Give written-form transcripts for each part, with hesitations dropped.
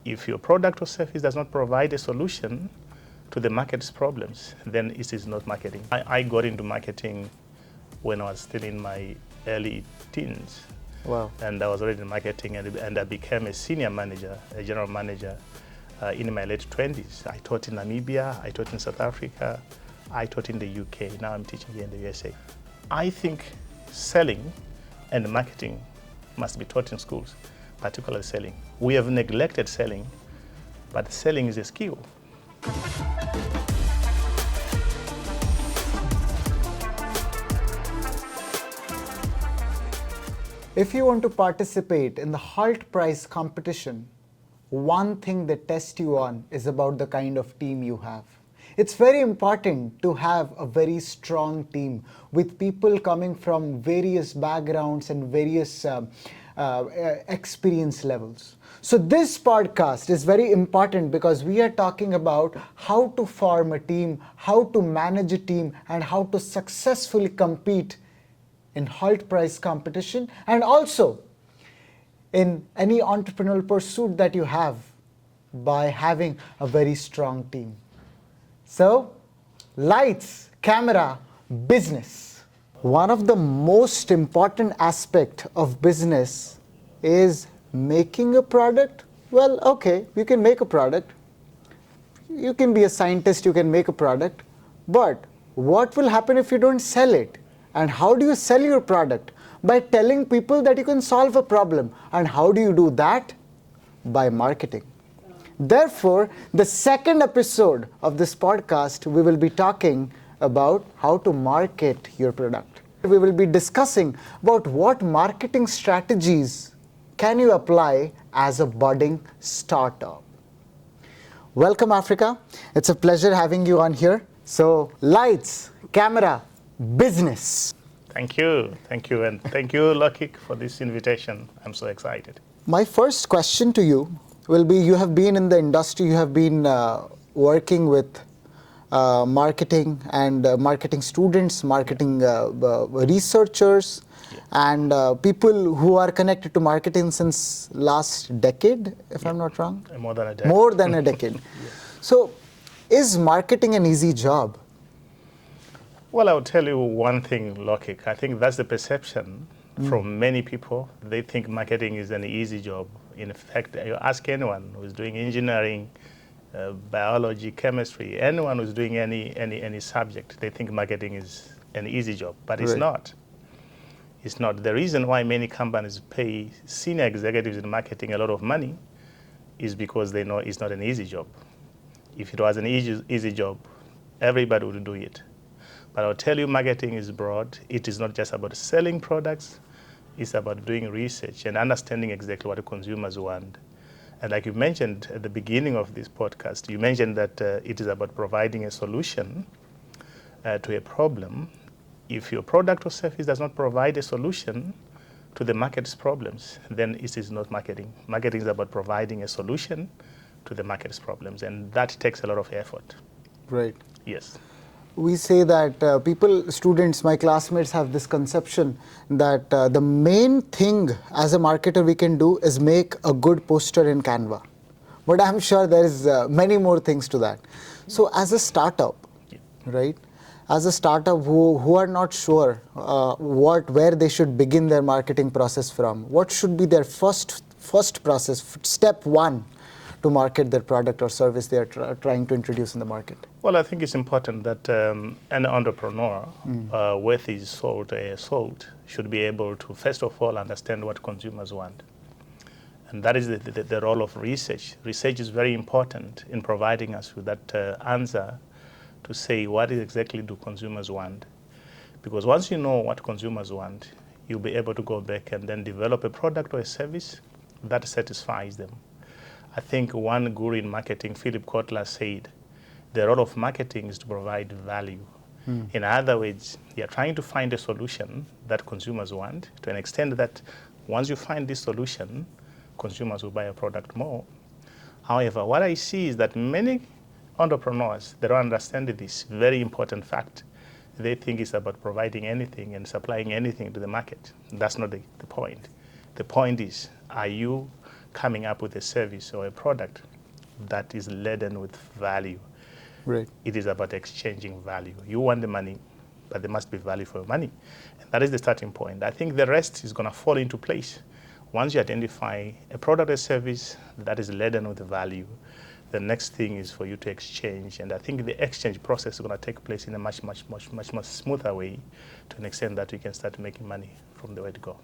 If your product or service does not provide a solution to the market's problems, then it is not marketing. I got into marketing when I was still in my early teens. Wow. And I was already in marketing, and I became a senior manager, a general manager in my late 20s. I taught in Namibia, I taught in South Africa, I taught in the UK. Now I'm teaching here in the USA. I think selling and marketing must be taught in schools, particularly selling. We have neglected selling, but selling is a skill. If you want to participate in the Hult prize competition, one thing they test you on is about the kind of team you have. It's very important to have a very strong team with people coming from various backgrounds and various experience levels. So this podcast is very important because we are talking about how to form a team, how to manage a team, and how to successfully compete in Hult prize competition, and also in any entrepreneurial pursuit that you have by having a very strong team. So, lights, camera, business. One of the most important aspects of business is making a product. Well, okay, you can make a product. You can be a scientist, you can make a product. But what will happen if you don't sell it? And how do you sell your product? By telling people that you can solve a problem. And how do you do that? By marketing. Therefore, the second episode of this podcast, we will be talking about how to market your product. We will be discussing about what marketing strategies can you apply as a budding startup. Welcome, Africa. It's a pleasure having you on here. So, lights, camera, business. Thank you, and thank you, Lucky, for this invitation. I'm so excited. My first question to you will be, you have been in the industry, you have been working with marketing and marketing students, marketing researchers, and people who are connected to marketing since last decade, if I'm not wrong? More than a decade. More than a decade. Yeah. So, is marketing an easy job? Well, I'll tell you one thing, Lokik. I think that's the perception from many people. They think marketing is an easy job. In fact, you ask anyone who's doing engineering, biology, chemistry, anyone who's doing any subject, they think marketing is an easy job, but it's not. It's not. The reason why many companies pay senior executives in marketing a lot of money is because they know it's not an easy job. If it was an easy job, everybody would do it. But I'll tell you, marketing is broad. It is not just about selling products. It's about doing research and understanding exactly what the consumers want. And like you mentioned at the beginning of this podcast, you mentioned that it is about providing a solution to a problem. If your product or service does not provide a solution to the market's problems, then it is not marketing. Marketing is about providing a solution to the market's problems, and that takes a lot of effort. Right. Yes. We say that students, my classmates have this conception that the main thing as a marketer we can do is make a good poster in Canva. But I'm sure there is many more things to that. So as a startup, right? As a startup who are not sure where they should begin their marketing process from, what should be their first process, step one, to market their product or service they are trying to introduce in the market? Well, I think it's important that an entrepreneur, worth his salt should be able to, first of all, understand what consumers want. And that is the role of research. Research is very important in providing us with that answer to say what exactly do consumers want. Because once you know what consumers want, you'll be able to go back and then develop a product or a service that satisfies them. I think one guru in marketing, Philip Kotler, said, the role of marketing is to provide value. In other words, you're trying to find a solution that consumers want to an extent that once you find this solution, consumers will buy a product more. However, what I see is that many entrepreneurs, they don't understand this very important fact. They think it's about providing anything and supplying anything to the market. That's not the point. The point is, are you coming up with a service or a product that is laden with value. Right. It is about exchanging value. You want the money, but there must be value for your money. And that is the starting point. I think the rest is going to fall into place. Once you identify a product or service that is laden with value, the next thing is for you to exchange. And I think the exchange process is going to take place in a much more smoother way, to an extent that you can start making money from the word go.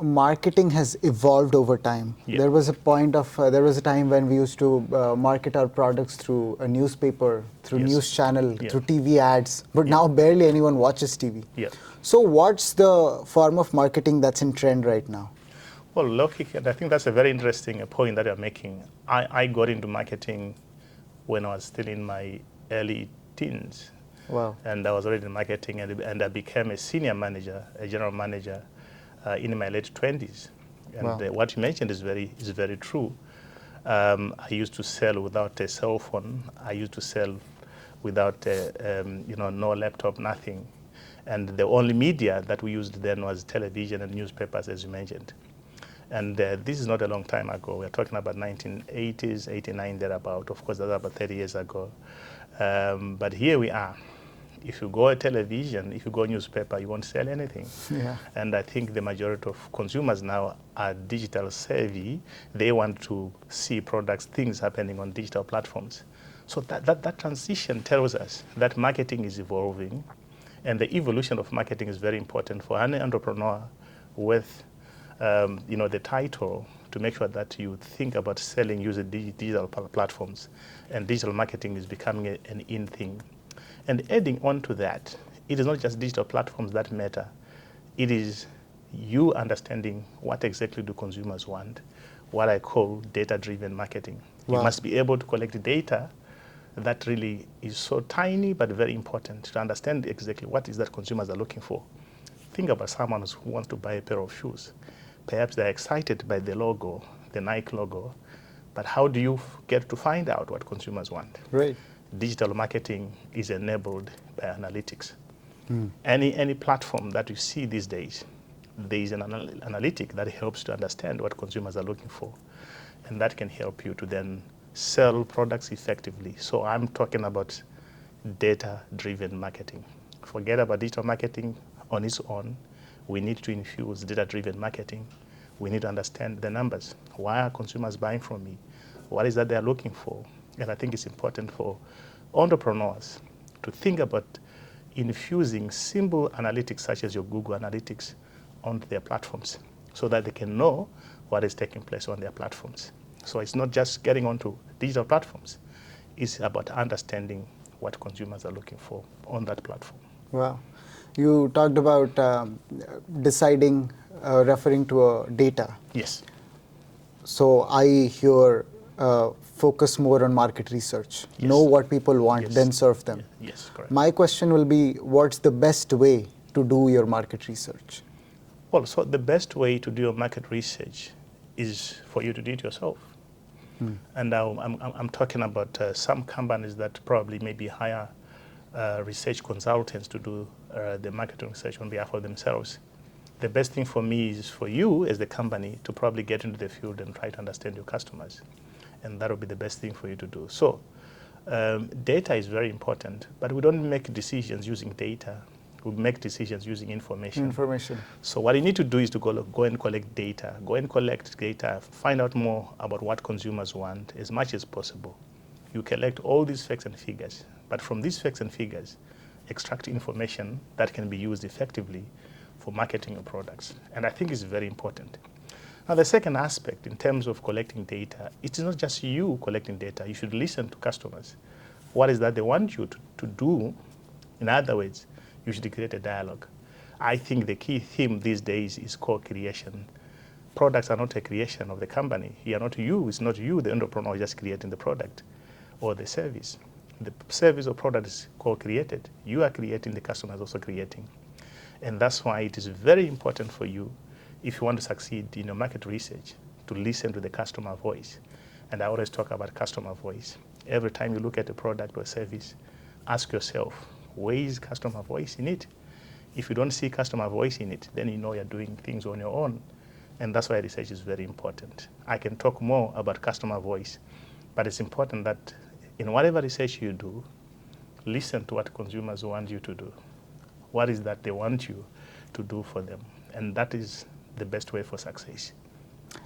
Marketing has evolved over time. Yeah. There was a time when we used to market our products through a newspaper, through Yes. news channel, Yeah. through TV ads, but Yeah. now barely anyone watches TV. Yeah. So what's the form of marketing that's in trend right now? Well, look, I think that's a very interesting point that you're making. I got into marketing when I was still in my early teens. Wow. And I was already in marketing, and I became a senior manager, a general manager, in my late 20s. And Wow. What you mentioned is very true. I used to sell without a cell phone. I used to sell without no laptop, nothing. And the only media that we used then was television and newspapers, as you mentioned. And this is not a long time ago. We're talking about 1980s, 89, thereabout. Of course, that's about 30 years ago. But here we are. If you go television, if you go newspaper, you won't sell anything. Yeah. And I think the majority of consumers now are digital savvy. They want to see products, things happening on digital platforms. So that transition tells us that marketing is evolving, and the evolution of marketing is very important for any entrepreneur with the title, to make sure that you think about selling using digital platforms, and digital marketing is becoming an in thing. And adding on to that, it is not just digital platforms that matter. It is you understanding what exactly do consumers want, what I call data-driven marketing. Wow. You must be able to collect data that really is so tiny but very important to understand exactly what is that consumers are looking for. Think about someone who wants to buy a pair of shoes. Perhaps they're excited by the logo, the Nike logo, but how do you get to find out what consumers want? Right. Digital marketing is enabled by analytics. Any platform that you see these days, there is an analytic that helps to understand what consumers are looking for, and that can help you to then sell products effectively. So I'm talking about data-driven marketing. Forget about digital marketing on its own. We need to infuse data-driven marketing. We need to understand the numbers. Why are consumers buying from me? What is that they're looking for? And I think it's important for entrepreneurs to think about infusing simple analytics such as your Google Analytics onto their platforms, so that they can know what is taking place on their platforms. So it's not just getting onto digital platforms. It's about understanding what consumers are looking for on that platform. Wow. You talked about deciding, referring to data. Yes. So I here focus more on market research. Yes. Know what people want, Yes. then serve them. Yes, correct. My question will be, what's the best way to do your market research? Well, so the best way to do your market research is for you to do it yourself. And I'm talking about some companies that probably maybe hire research consultants to do the marketing research on behalf of themselves. The best thing for me is for you as the company to probably get into the field and try to understand your customers. And that will be the best thing for you to do. So data is very important, but we don't make decisions using data. We make decisions using information. So what you need to do is to go and collect data. Go and collect data, find out more about what consumers want as much as possible. You collect all these facts and figures, but from these facts and figures, extract information that can be used effectively for marketing your products. And I think it's very important. Now, the second aspect in terms of collecting data, it's not just you collecting data. You should listen to customers. What is that they want you to do? In other words, you should create a dialogue. I think the key theme these days is co-creation. Products are not a creation of the company. You are not you. It's not you, the entrepreneur, just creating the product or the service. The service or product is co-created. You are creating, the customer is also creating. And that's why it is very important for you, if you want to succeed in your market research, to listen to the customer voice. And I always talk about customer voice. Every time you look at a product or service, ask yourself, where is customer voice in it? If you don't see customer voice in it, then you know you're doing things on your own. And that's why research is very important. I can talk more about customer voice, but it's important that in whatever research you do, listen to what consumers want you to do. What is that they want you to do for them? And that is the best way for success.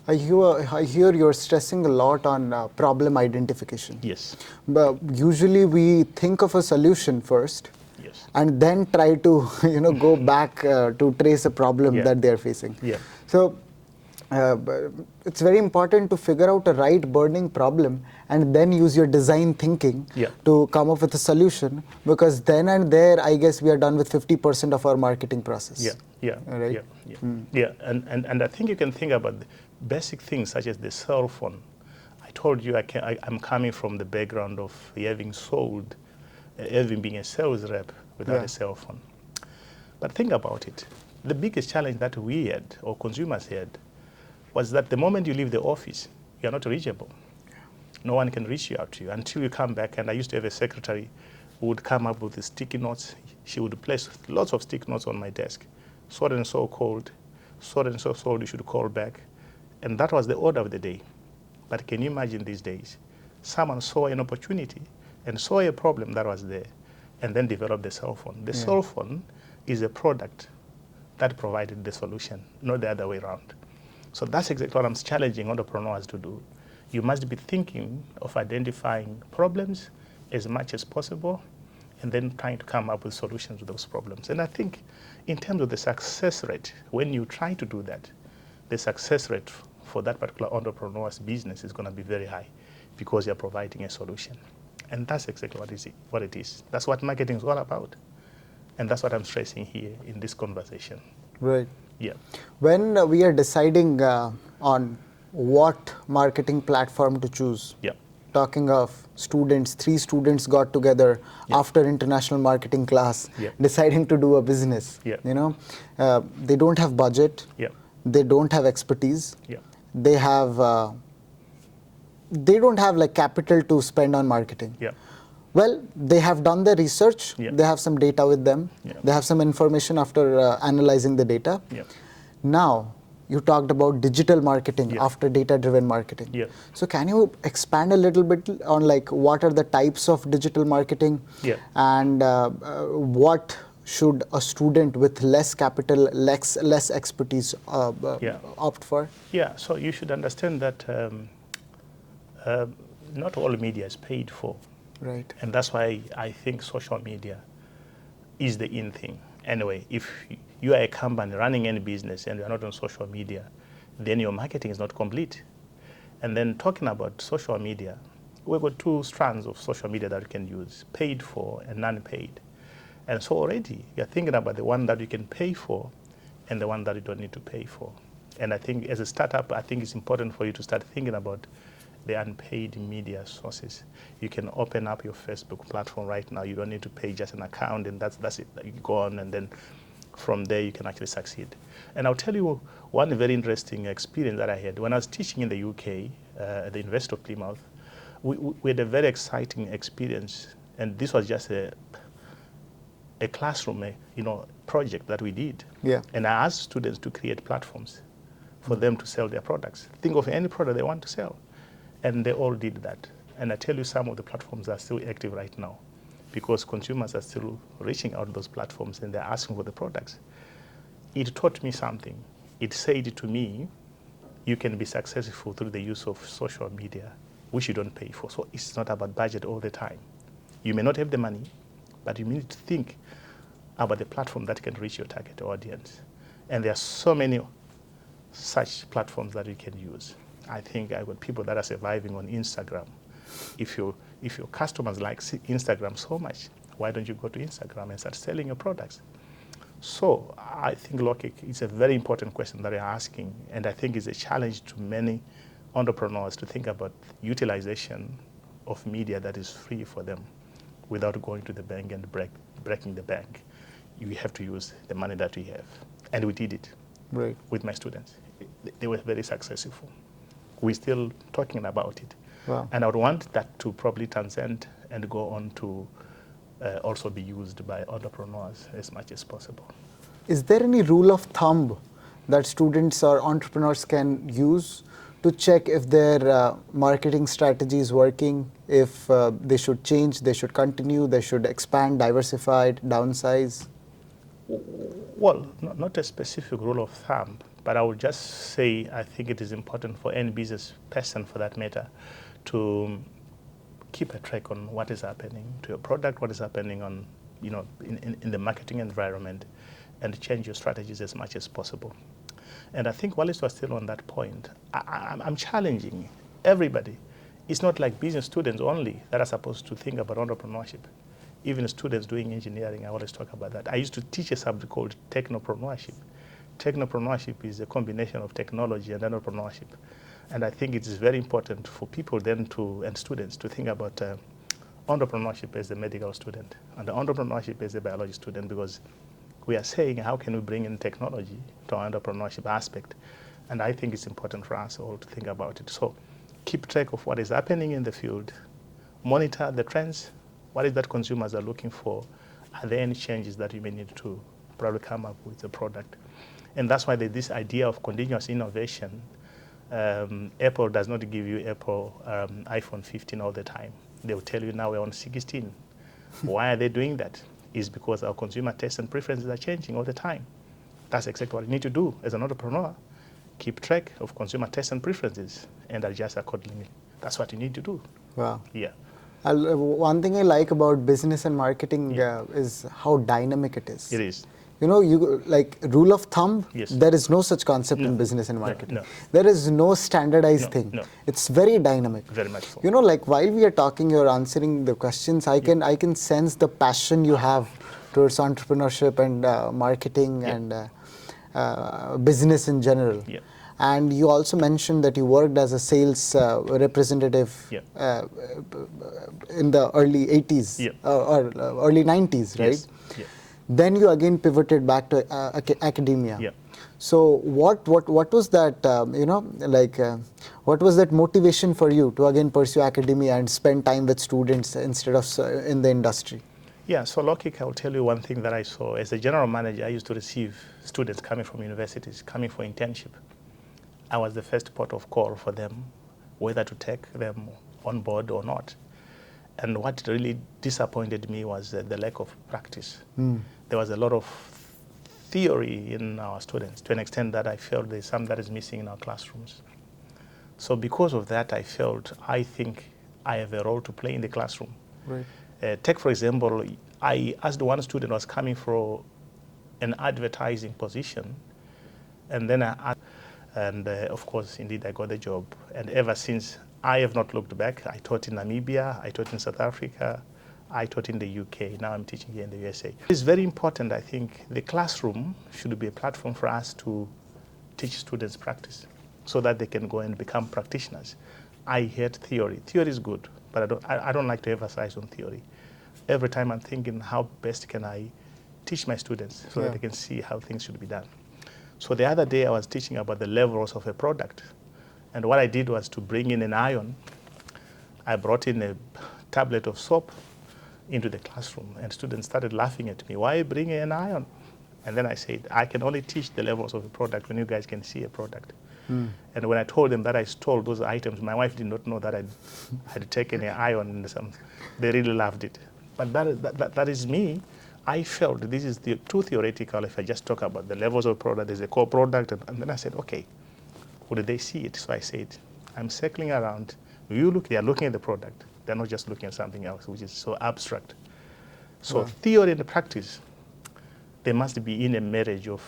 I hear you're stressing a lot on problem identification. Yes. But usually we think of a solution first, Yes. and then try to go back to trace a problem Yeah. that they're facing. Yeah. So it's very important to figure out a right burning problem and then use your design thinking Yeah. to come up with a solution, because then and there, I guess we are done with 50% of our marketing process. Yeah, yeah, Right? yeah, yeah. Yeah, and I think you can think about the basic things such as the cell phone. I told you I'm coming from the background of having sold, having been a sales rep without a cell phone. But think about it. The biggest challenge that we had, or consumers had, was that the moment you leave the office, you're not reachable. No one can reach out to you until you come back. And I used to have a secretary who would come up with the sticky notes. She would place lots of sticky notes on my desk. So and so called, so and so sold, you should call back. And that was the order of the day. But can you imagine these days? Someone saw an opportunity and saw a problem that was there and then developed the cell phone. The cell phone is a product that provided the solution, not the other way around. So that's exactly what I'm challenging entrepreneurs to do. You must be thinking of identifying problems as much as possible and then trying to come up with solutions to those problems. And I think in terms of the success rate, when you try to do that, the success rate for that particular entrepreneur's business is going to be very high because you're providing a solution. And that's exactly what it is. That's what marketing is all about. And that's what I'm stressing here in this conversation. Right. Yeah. When we are deciding on what marketing platform to choose, Yeah. talking of students, 3 students got together after international marketing class, deciding to do a business. Yeah. They don't have budget. Yeah. They don't have expertise. Yeah. They don't have like capital to spend on marketing. Yeah. Well, they have done their research. Yeah. They have some data with them. Yeah. They have some information after analyzing the data. Yeah. Now, you talked about digital marketing after data-driven marketing. Yeah. So can you expand a little bit on like what are the types of digital marketing and what should a student with less capital, less expertise opt for? Yeah, so you should understand that not all media is paid for. Right. And that's why I think social media is the in thing. Anyway, if you are a company running any business and you're not on social media, then your marketing is not complete. And then talking about social media, we've got 2 strands of social media that you can use, paid for and non-paid. And so already you're thinking about the one that you can pay for and the one that you don't need to pay for. And I think as a startup, I think it's important for you to start thinking about the unpaid media sources. You can open up your Facebook platform right now. You don't need to pay just an account, and that's it. You go on, and then from there you can actually succeed. And I'll tell you one very interesting experience that I had. When I was teaching in the UK at the University of Plymouth, we had a very exciting experience, and this was just a classroom project that we did. Yeah. And I asked students to create platforms for them to sell their products. Think of any product they want to sell. And they all did that. And I tell you, some of the platforms are still active right now because consumers are still reaching out to those platforms and they're asking for the products. It taught me something. It said to me, you can be successful through the use of social media, which you don't pay for. So it's not about budget all the time. You may not have the money, but you need to think about the platform that can reach your target audience. And there are so many such platforms that you can use. I think I've got people that are surviving on Instagram. If your customers like Instagram so much, why don't you go to Instagram and start selling your products? So I think, Lokik, it's a very important question that you're asking, and I think it's a challenge to many entrepreneurs to think about utilization of media that is free for them without going to the bank and breaking the bank. You have to use the money that we have. And we did it with my students. They were very successful. We're still talking about it. Wow. And I would want that to probably transcend and go on to also be used by entrepreneurs as much as possible. Is there any rule of thumb that students or entrepreneurs can use to check if their marketing strategy is working, if they should change, they should continue, they should expand, diversify, downsize? Well, not a specific rule of thumb, but I would just say I think it is important for any business person, for that matter, to keep a track on what is happening to your product, what is happening on, in the marketing environment, and change your strategies as much as possible. And I think while we're still on that point, I'm challenging everybody. It's not like business students only that are supposed to think about entrepreneurship. Even students doing engineering, I always talk about that. I used to teach a subject called technopreneurship. Technopreneurship is a combination of technology and entrepreneurship. And I think it is very important for people then and students to think about entrepreneurship as a medical student and the entrepreneurship as a biology student, because we are saying how can we bring in technology to our entrepreneurship aspect. And I think it's important for us all to think about it. So keep track of what is happening in the field, monitor the trends. What is that consumers are looking for? Are there any changes that you may need to probably come up with a product? And that's why there's this idea of continuous innovation. Apple does not give you iPhone 15 all the time. They will tell you now we're on 16. Why are they doing that? It's because our consumer tastes and preferences are changing all the time. That's exactly what you need to do as an entrepreneur. Keep track of consumer tastes and preferences and adjust accordingly. That's what you need to do. Wow. Yeah. One thing I like about business and marketing is how dynamic it is. It is. You like rule of thumb, Yes. there is no such concept in business and marketing. There is no standardized thing. It's very dynamic. Very much so. Like while we are talking, you're answering the questions, I can sense the passion you have towards entrepreneurship and marketing and business in general. Yeah. And you also mentioned that you worked as a sales representative in the early 80s or early 90s, right? Yes. Yeah. Then you again pivoted back to academia. Yeah. So what was that, what was that motivation for you to again pursue academia and spend time with students instead of in the industry? Yeah, so Lokik, I'll tell you one thing that I saw. As a general manager, I used to receive students coming from universities, coming for internship. I was the first port of call for them, whether to take them on board or not. And what really disappointed me was the lack of practice. There was a lot of theory in our students, to an extent that I felt there's some that is missing in our classrooms. So because of that, I think I have a role to play in the classroom. Right. Take, for example, I asked one student who was coming for an advertising position, and then I asked, and of course, indeed, I got the job. And ever since, I have not looked back. I taught in Namibia, I taught in South Africa, I taught in the UK. Now I'm teaching here in the USA. It's very important, I think, the classroom should be a platform for us to teach students practice so that they can go and become practitioners. I hate theory. Theory is good, but I don't like to emphasize on theory. Every time I'm thinking, how best can I teach my students so that they can see how things should be done. So the other day I was teaching about the levels of a product. And what I did was to bring in an iron. I brought in a tablet of soap into the classroom, and students started laughing at me. Why are you bringing an iron? And then I said, I can only teach the levels of a product when you guys can see a product. And when I told them that I stole those items, my wife did not know that I had taken an iron and some. They really loved it. But that is me. I felt this is too theoretical if I just talk about the levels of product, there's a core product, and then I said, okay, how do they see it? So I said, I'm circling around. They are looking at the product. They're not just looking at something else, which is so abstract. So theory and practice, they must be in a marriage of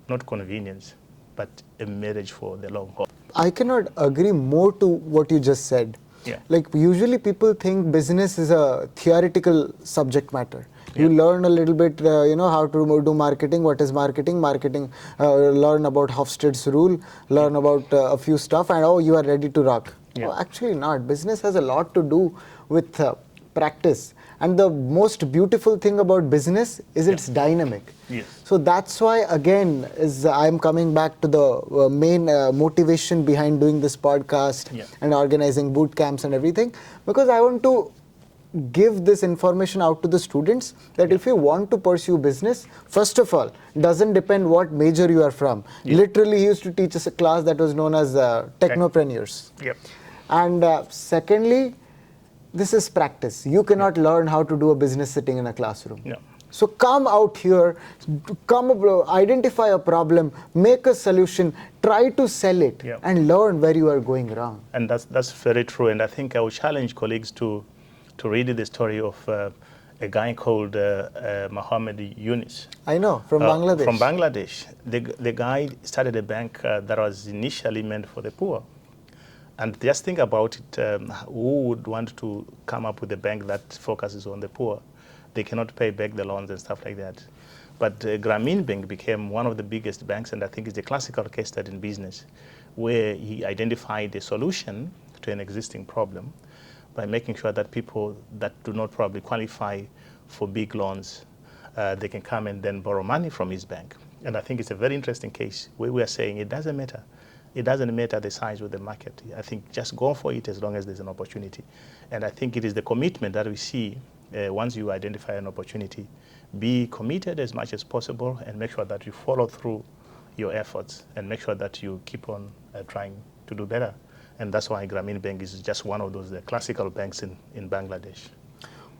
not convenience, but a marriage for the long haul. I cannot agree more to what you just said. Yeah. Like usually people think business is a theoretical subject matter. You learn a little bit, how to do marketing, what is marketing, learn about Hofstede's rule, learn about a few stuff, and you are ready to rock. Yeah. No, actually not. Business has a lot to do with practice. And the most beautiful thing about business is it's dynamic. Yes. So that's why, again, I'm coming back to the main motivation behind doing this podcast and organizing boot camps and everything, because I want to give this information out to the students that if you want to pursue business, first of all, doesn't depend what major you are from. Literally, he used to teach us a class that was known as technopreneurs. Yep. And secondly, this is practice. You cannot learn how to do a business sitting in a classroom. No. So come out here, identify a problem, make a solution, try to sell it, and learn where you are going wrong. And that's very true. And I think I would challenge colleagues to read the story of a guy called Mohammed Yunus. I know, from Bangladesh. From Bangladesh. The guy started a bank that was initially meant for the poor. And just think about it, who would want to come up with a bank that focuses on the poor? They cannot pay back the loans and stuff like that. But Grameen Bank became one of the biggest banks, and I think it's a classical case study in business, where he identified a solution to an existing problem by making sure that people that do not probably qualify for big loans, they can come and then borrow money from his bank. And I think it's a very interesting case where we are saying it doesn't matter. It doesn't matter the size of the market. I think just go for it as long as there's an opportunity. And I think it is the commitment that we see once you identify an opportunity. Be committed as much as possible and make sure that you follow through your efforts and make sure that you keep on trying to do better. And that's why Grameen Bank is just one of those classical banks in Bangladesh.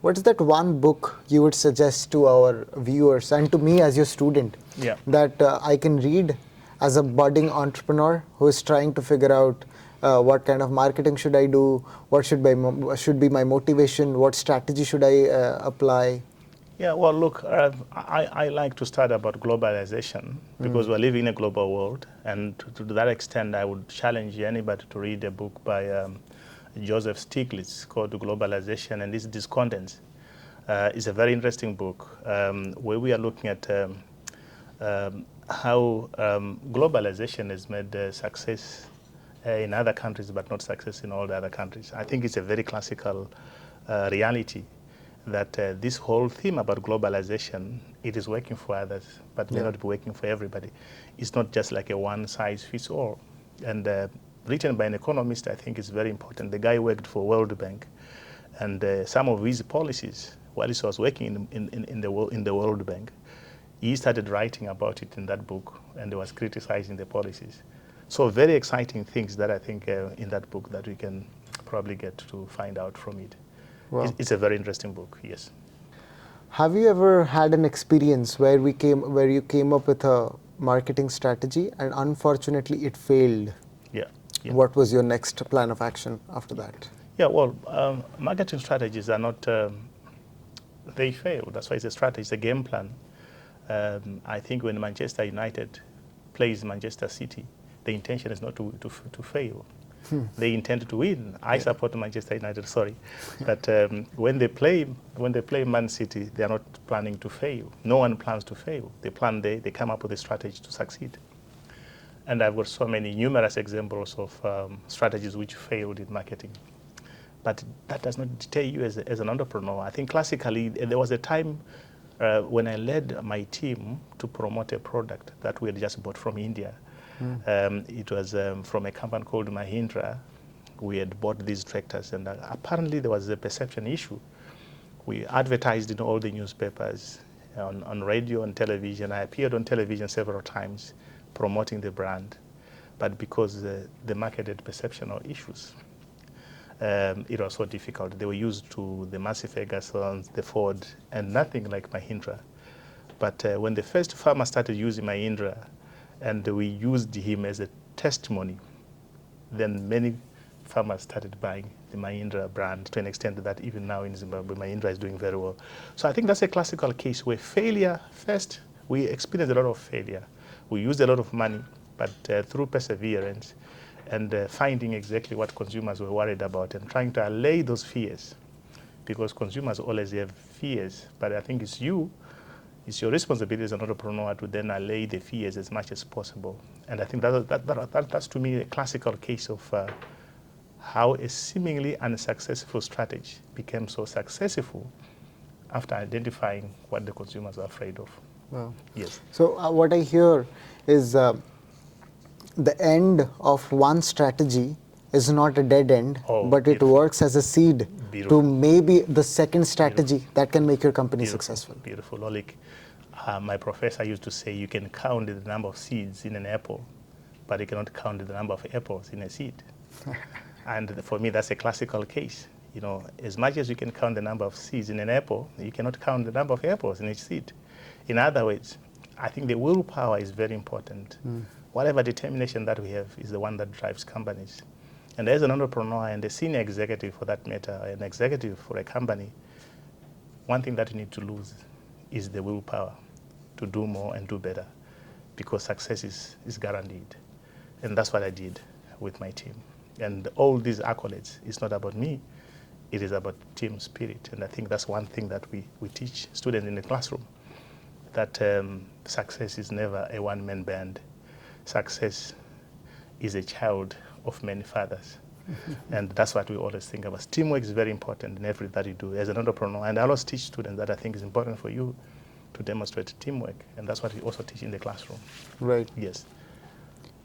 What is that one book you would suggest to our viewers and to me as your student that I can read as a budding entrepreneur who is trying to figure out what kind of marketing should I do, what should be my motivation, what strategy should I apply? Yeah, well, look, I like to start about globalization because we're living in a global world. And to that extent, I would challenge anybody to read a book by Joseph Stiglitz called Globalization and Its Discontents. It's a very interesting book where we are looking at how globalization has made success in other countries, but not success in all the other countries. I think it's a very classical reality that this whole theme about globalization, it is working for others, but may not be working for everybody. It's not just like a one-size-fits-all. And written by an economist, I think is very important. The guy worked for World Bank, and some of his policies, while he was working in the World Bank, he started writing about it in that book, and he was criticizing the policies. So very exciting things that I think in that book that we can probably get to find out from it. Wow. It's a very interesting book, yes. Have you ever had an experience where you came up with a marketing strategy and unfortunately it failed? Yeah. What was your next plan of action after that? Yeah, well, marketing strategies are not, they fail. That's why it's a strategy, it's a game plan. I think when Manchester United plays Manchester City, the intention is not to fail. They intend to win. I support Manchester United, sorry. But when they play Man City, they are not planning to fail. No one plans to fail. They come up with a strategy to succeed. And I've got so many numerous examples of strategies which failed in marketing. But that does not deter you as an entrepreneur. I think classically, there was a time when I led my team to promote a product that we had just bought from India. It was from a company called Mahindra. We had bought these tractors, and apparently there was a perception issue. We advertised in all the newspapers, on radio and television. I appeared on television several times promoting the brand. But because the market had perceptional issues, it was so difficult. They were used to the Massey Fergusons, the Ford, and nothing like Mahindra. But when the first farmer started using Mahindra, and we used him as a testimony, then many farmers started buying the Mahindra brand to an extent that even now in Zimbabwe, Mahindra is doing very well. So I think that's a classical case where failure, first, we experienced a lot of failure. We used a lot of money, but through perseverance and finding exactly what consumers were worried about and trying to allay those fears, because consumers always have fears, but I think it's your responsibility as an entrepreneur to then allay the fears as much as possible. And I think that's to me a classical case of how a seemingly unsuccessful strategy became so successful after identifying what the consumers are afraid of. Wow. Yes. So what I hear is the end of one strategy is not a dead end, Oh, but it beautiful. works as a seed to Beautiful. maybe the second strategy that can make your company Beautiful, successful. beautiful. Olik, my professor used to say you can count the number of seeds in an apple, but you cannot count the number of apples in a seed. And for me, that's a classical case. You know, as much as you can count the number of seeds in an apple, you cannot count the number of apples in each seed. In other words, I think the willpower is very important. Whatever determination that we have is the one that drives companies. And as an entrepreneur and a senior executive for that matter, an executive for a company, one thing that you need to lose is the willpower to do more and do better, because success is guaranteed. And that's what I did with my team. And all these accolades, it's not about me, it is about team spirit. And I think that's one thing that we teach students in the classroom, that success is never a one-man band. Success is a child of many fathers. And that's what we always think about. Teamwork is very important in everything that you do as an entrepreneur. And I always teach students that I think it's important for you to demonstrate teamwork. And that's what we also teach in the classroom. Right. Yes.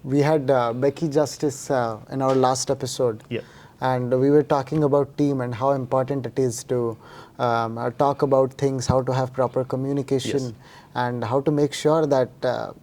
We had Becky Justice in our last episode. Yeah. And we were talking about team and how important it is to talk about things, how to have proper communication, Yes. and how to make sure that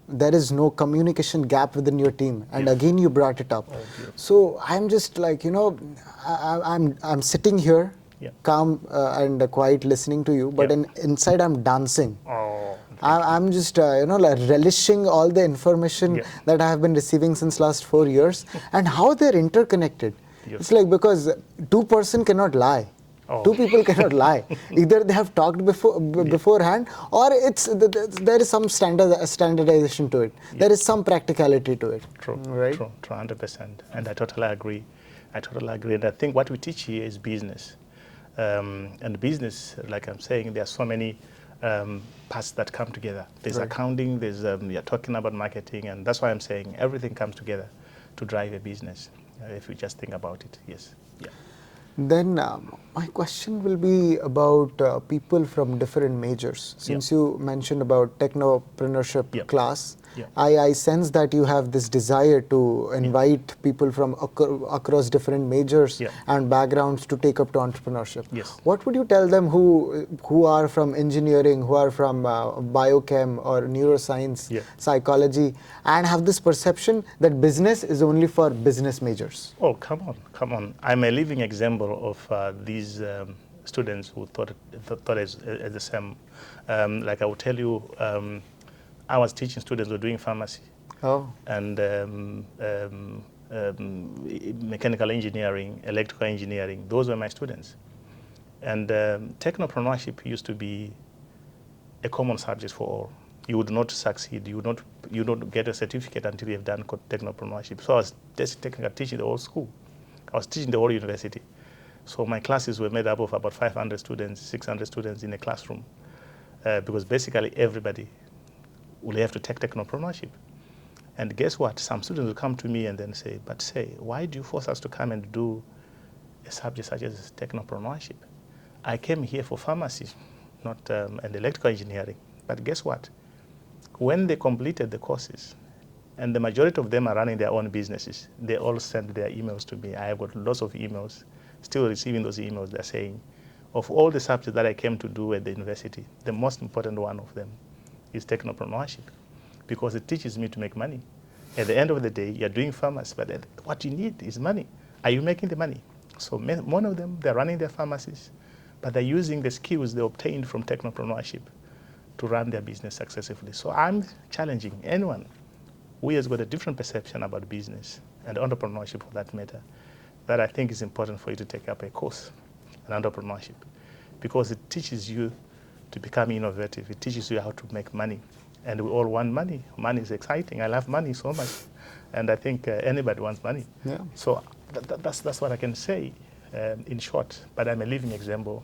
there is no communication gap within your team. And again, you brought it up. Oh, beautiful. So I'm just like, I'm sitting here, Yeah. calm and quiet, listening to you, but Yeah. inside I'm dancing. Oh, I'm just, like relishing all the information Yeah. that I have been receiving since last 4 years and how they're interconnected. Yes. It's like, because two person cannot lie. Oh. Two people cannot lie. Either they have talked beforehand, or there is some standardization to it. There is some practicality to it. True, Right? true, 100%. And I totally agree. I totally agree. And I think what we teach here is business. And business, like I'm saying, there are so many parts that come together. There's Right. accounting, there's you're talking about marketing, and that's why I'm saying everything comes together to drive a business. If you just think about it, yes. Yeah. Then my question will be about people from different majors. Since you mentioned about technopreneurship Yep. class, Yep. I sense that you have this desire to invite people from across different majors Yep. and backgrounds to take up to entrepreneurship. Yes. What would you tell them who are from engineering, who are from biochem or neuroscience, Yep. psychology, and have this perception that business is only for business majors? Oh, come on, come on. I'm a living example of these students who thought as the same. Like I will tell you, I was teaching students who were doing pharmacy Oh, and mechanical engineering, electrical engineering. Those were my students. And technopreneurship used to be a common subject for all. You would not succeed. You would not get a certificate until you have done technopreneurship. So I was just teaching the whole school. I was teaching the whole university. So my classes were made up of about 500 students, 600 students in a classroom, because basically everybody will have to take technopreneurship. And guess what? Some students will come to me and then say, but say, why do you force us to come and do a subject such as technopreneurship? I came here for pharmacy, not and electrical engineering. But guess what? When they completed the courses, and the majority of them are running their own businesses, they all send their emails to me. I have got lots of emails, still receiving those emails. They're saying, of all the subjects that I came to do at the university, the most important one of them is technopreneurship, because it teaches me to make money. At the end of the day, you're doing pharmacy, but what you need is money. Are you making the money? So one of them, they're running their pharmacies, but they're using the skills they obtained from technopreneurship to run their business successfully. So I'm challenging anyone who has got a different perception about business and entrepreneurship for that matter, that I think is important for you to take up a course in entrepreneurship, because it teaches you to become innovative. It teaches you how to make money. And we all want money. Money is exciting. I love money so much. And I think anybody wants money. Yeah. So that's what I can say in short. But I'm a living example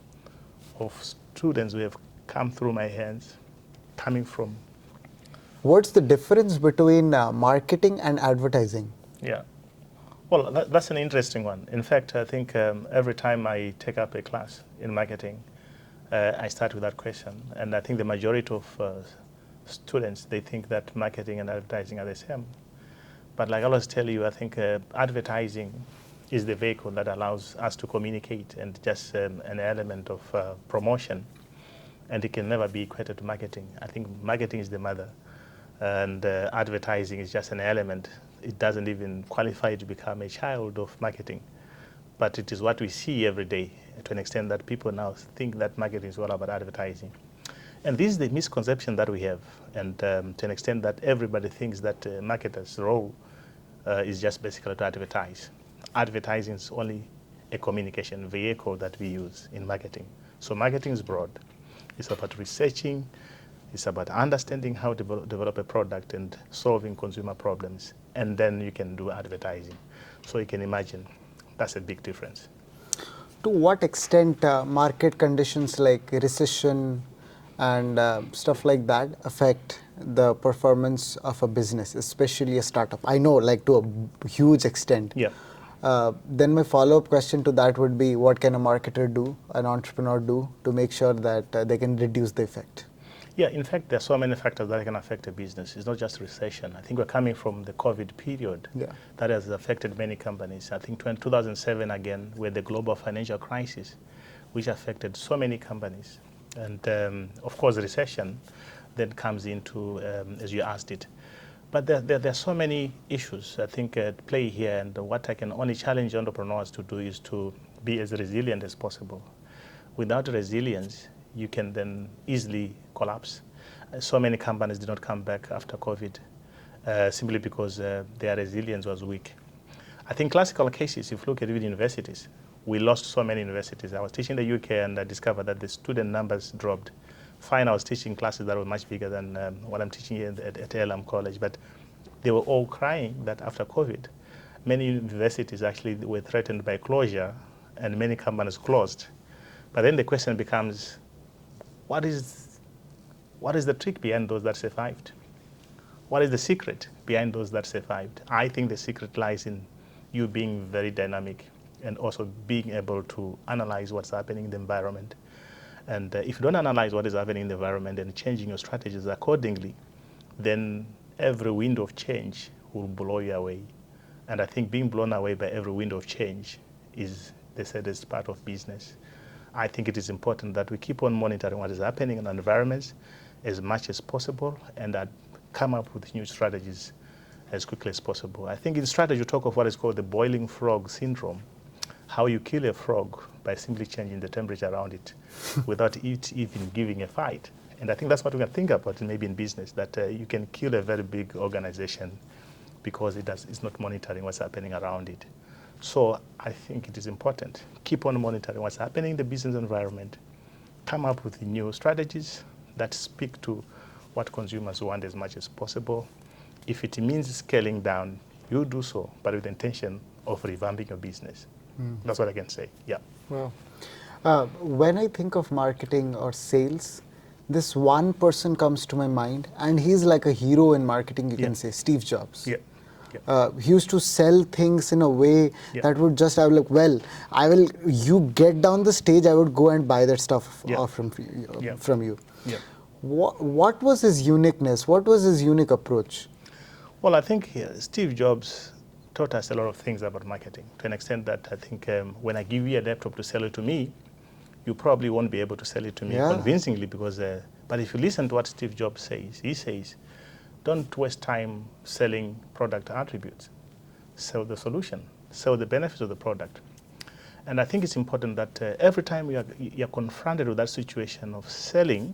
of students who have come through my hands, coming from. What's the difference between marketing and advertising? Yeah. Well, that's an interesting one. In fact, I think every time I take up a class in marketing, I start with that question. And I think the majority of students, they think that marketing and advertising are the same. But like I always tell you, I think advertising is the vehicle that allows us to communicate and just an element of promotion. And it can never be equated to marketing. I think marketing is the mother, and advertising is just an element. It doesn't even qualify to become a child of marketing. But it is what we see every day, to an extent that people now think that marketing is all about advertising. And this is the misconception that we have, and to an extent that everybody thinks that marketers' role is just basically to advertise. Advertising is only a communication vehicle that we use in marketing. So marketing is broad. It's about researching, it's about understanding how to develop a product and solving consumer problems, and then you can do advertising. So you can imagine that's a big difference. To what extent market conditions like recession and stuff like that affect the performance of a business, especially a startup? I know, like, to a huge extent. Yeah. Then my follow-up question to that would be, what can a marketer do, an entrepreneur do, to make sure that they can reduce the effect? Yeah, in fact, there are so many factors that can affect a business. It's not just recession. I think we're coming from the COVID period that has affected many companies. I think 2007, again, with the global financial crisis, which affected so many companies. And of course, recession then comes into, as you asked it. But there are so many issues, I think, at play here. And what I can only challenge entrepreneurs to do is to be as resilient as possible. Without resilience, you can then easily collapse. So many companies did not come back after COVID simply because their resilience was weak. I think classical cases, if you look at even universities, we lost so many universities. I was teaching in the UK and I discovered that the student numbers dropped. Fine, I was teaching classes that were much bigger than what I'm teaching here at Elam College, but they were all crying that after COVID, many universities actually were threatened by closure and many companies closed. But then the question becomes, what is the trick behind those that survived? What is the secret behind those that survived? I think the secret lies in you being very dynamic and also being able to analyze what's happening in the environment. And if you don't analyze what is happening in the environment and changing your strategies accordingly, then every window of change will blow you away. And I think being blown away by every window of change is the saddest part of business. I think it is important that we keep on monitoring what is happening in our environments as much as possible and that come up with new strategies as quickly as possible. I think in strategy, you talk of what is called the boiling frog syndrome, how you kill a frog by simply changing the temperature around it without it even giving a fight. And I think that's what we can think about maybe in business, that you can kill a very big organization because it's not monitoring what's happening around it. So I think it is important. Keep on monitoring what's happening in the business environment. Come up with new strategies that speak to what consumers want as much as possible. If it means scaling down, you do so, but with the intention of revamping your business. That's what I can say. Yeah. Wow. When I think of marketing or sales, this one person comes to my mind, and he's like a hero in marketing, you can say, Steve Jobs. Yeah. He used to sell things in a way that would just, I would like, well, you get down the stage, I would go and buy that stuff from you. Yeah. What was his uniqueness? What was his unique approach? Well, I think Steve Jobs taught us a lot of things about marketing to an extent that I think when I give you a laptop to sell it to me, you probably won't be able to sell it to me convincingly because, but if you listen to what Steve Jobs says, he says, don't waste time selling product attributes. Sell the solution, sell the benefits of the product. And I think it's important that every time you're confronted with that situation of selling,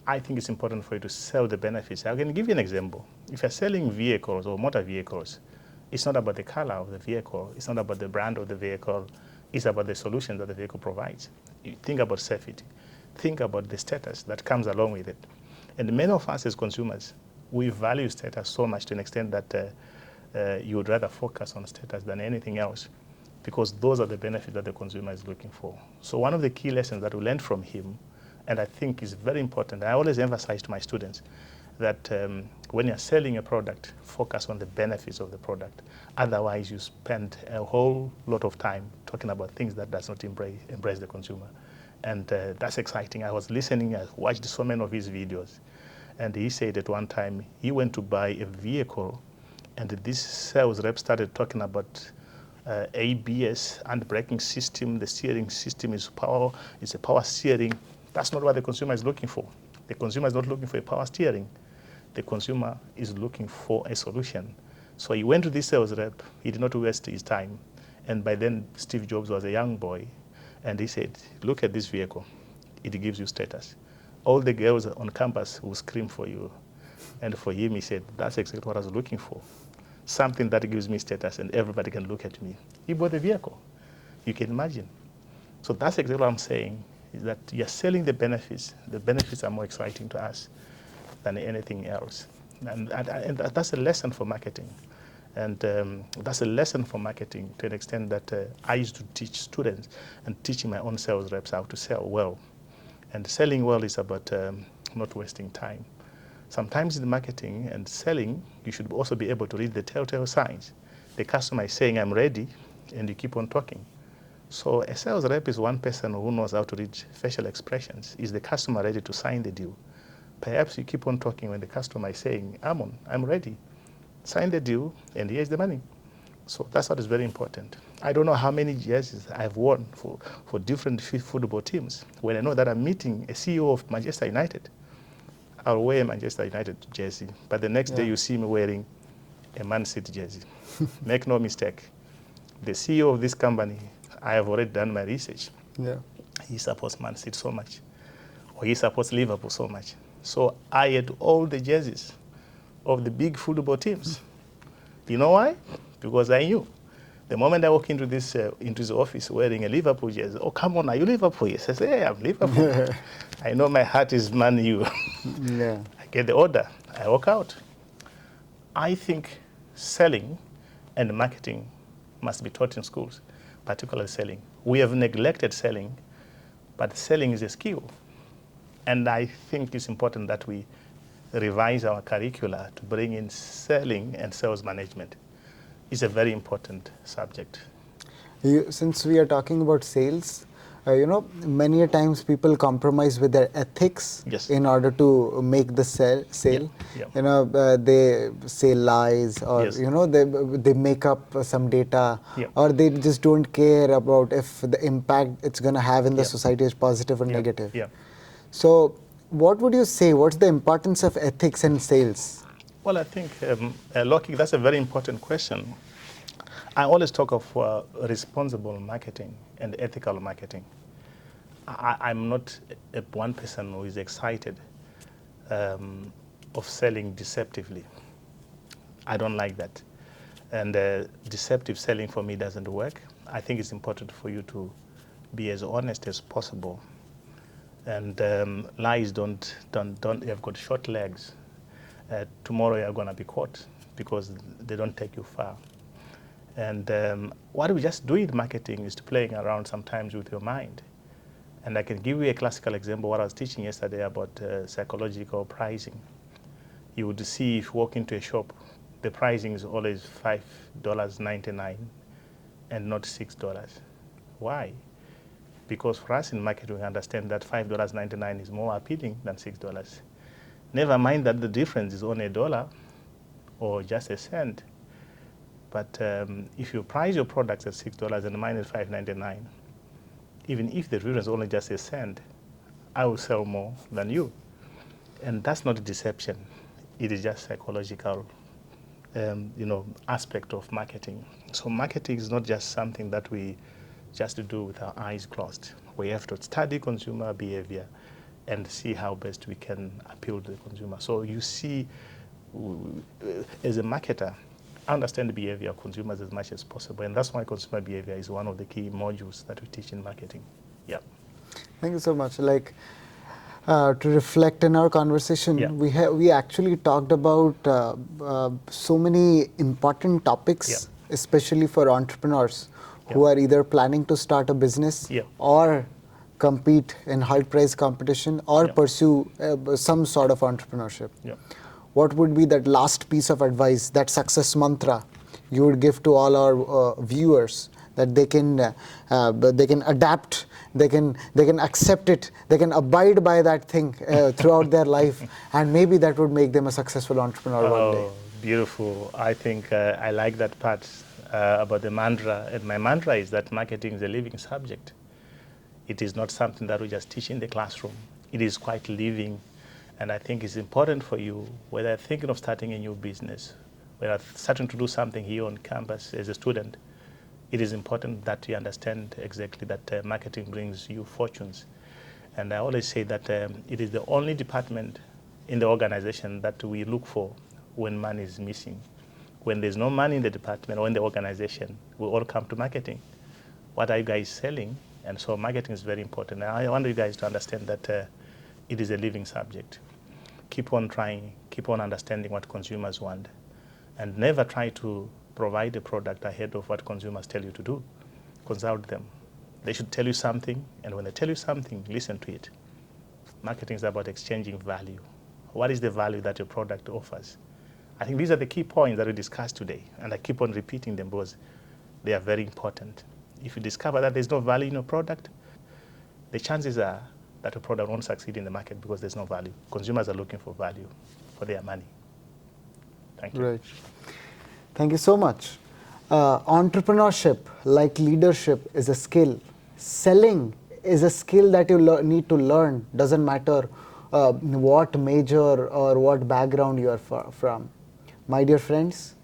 I think it's important for you to sell the benefits. I can give you an example. If you're selling vehicles or motor vehicles, it's not about the color of the vehicle, it's not about the brand of the vehicle, it's about the solution that the vehicle provides. You think about safety, think about the status that comes along with it. And many of us as consumers, we value status so much to an extent that you would rather focus on status than anything else because those are the benefits that the consumer is looking for. So one of the key lessons that we learned from him, and I think is very important, I always emphasize to my students that when you're selling a product, focus on the benefits of the product. Otherwise, you spend a whole lot of time talking about things that does not embrace the consumer. And that's exciting. I was listening, I watched so many of his videos. And he said at one time he went to buy a vehicle and this sales rep started talking about ABS and braking system, the steering system is power, it's a power steering. That's not what the consumer is looking for. The consumer is not looking for a power steering. The consumer is looking for a solution. So he went to this sales rep, he did not waste his time. And by then, Steve Jobs was a young boy, and he said, look at this vehicle, it gives you status. All the girls on campus will scream for you. And for him, he said, that's exactly what I was looking for. Something that gives me status and everybody can look at me. He bought the vehicle. You can imagine. So that's exactly what I'm saying, is that you're selling the benefits. The benefits are more exciting to us than anything else. And that's a lesson for marketing. And that's a lesson for marketing to an extent that I used to teach students and teaching my own sales reps how to sell well. And selling well is about not wasting time. Sometimes in marketing and selling, you should also be able to read the telltale signs. The customer is saying, I'm ready, and you keep on talking. So a sales rep is one person who knows how to read facial expressions. Is the customer ready to sign the deal? Perhaps you keep on talking when the customer is saying, I'm ready. Sign the deal, and here's the money. So that's what is very important. I don't know how many jerseys I've worn for different football teams. When I know that I'm meeting a CEO of Manchester United, I'll wear a Manchester United jersey. But the next day you see me wearing a Man City jersey. Make no mistake. The CEO of this company, I have already done my research. Yeah. He supports Man City so much, or he supports Liverpool so much. So I had all the jerseys of the big football teams. You know why? Because I knew. The moment I walk into his office wearing a Liverpool jersey, oh, come on, are you Liverpool? Yes, I say, hey, I'm Liverpool. I know my heart is Man U. Yeah. I get the order, I walk out. I think selling and marketing must be taught in schools, particularly selling. We have neglected selling, but selling is a skill. And I think it's important that we revise our curricula to bring in selling and sales management. It's a very important subject. Since we are talking about sales, many a times people compromise with their ethics in order to make the sale. Yeah. They say lies, or they make up some data, or they just don't care about if the impact it's going to have in the society is positive or negative. Yeah. So, what would you say? What's the importance of ethics in sales? Well, I think, Loki, that's a very important question. I always talk of responsible marketing and ethical marketing. I'm not one person who is excited of selling deceptively. I don't like that. And deceptive selling for me doesn't work. I think it's important for you to be as honest as possible. And lies don't have got short legs. Tomorrow you're going to be caught because they don't take you far. And what we just do in marketing is to playing around sometimes with your mind. And I can give you a classical example, what I was teaching yesterday about psychological pricing. You would see if you walk into a shop, the pricing is always $5.99 and not $6. Why? Because for us in marketing, we understand that $5.99 is more appealing than $6. Never mind that the difference is only $1 or just a cent. But if you price your products at $6 and mine is $5.99, even if the difference is only just a cent, I will sell more than you. And that's not deception. It is just psychological, aspect of marketing. So marketing is not just something that we just do with our eyes closed. We have to study consumer behavior and see how best we can appeal to the consumer. So you see, as a marketer, understand the behavior of consumers as much as possible. And that's why consumer behavior is one of the key modules that we teach in marketing. Yeah. Thank you so much. To reflect in our conversation, we actually talked about so many important topics, especially for entrepreneurs who are either planning to start a business or compete in high price competition or pursue some sort of entrepreneurship. What would be that last piece of advice, that success mantra you would give to all our viewers, that they can adapt, they can accept it, they can abide by that thing throughout their life, and maybe that would make them a successful entrepreneur one day? Beautiful. I think I like that part. about the mantra, and my mantra is that marketing is a living subject. It is not something that we just teach in the classroom. It is quite living, and I think it's important for you, whether you're thinking of starting a new business, whether you're starting to do something here on campus as a student, it is important that you understand exactly that marketing brings you fortunes. And I always say that it is the only department in the organization that we look for when money is missing. When there's no money in the department or in the organization, we all come to marketing. What are you guys selling? And so marketing is very important. And I want you guys to understand that it is a living subject. Keep on trying, keep on understanding what consumers want, and never try to provide a product ahead of what consumers tell you to do. Consult them. They should tell you something, and when they tell you something, listen to it. Marketing is about exchanging value. What is the value that your product offers? I think these are the key points that we discussed today, and I keep on repeating them because they are very important. If you discover that there's no value in your product, the chances are that your product won't succeed in the market because there's no value. Consumers are looking for value for their money. Thank you. Right. Thank you so much. Entrepreneurship, like leadership, is a skill. Selling is a skill that you need to learn. Doesn't matter what major or what background you are from. My dear friends,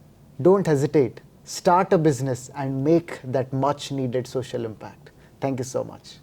don't hesitate. Start a business and make that much needed social impact. Thank you so much.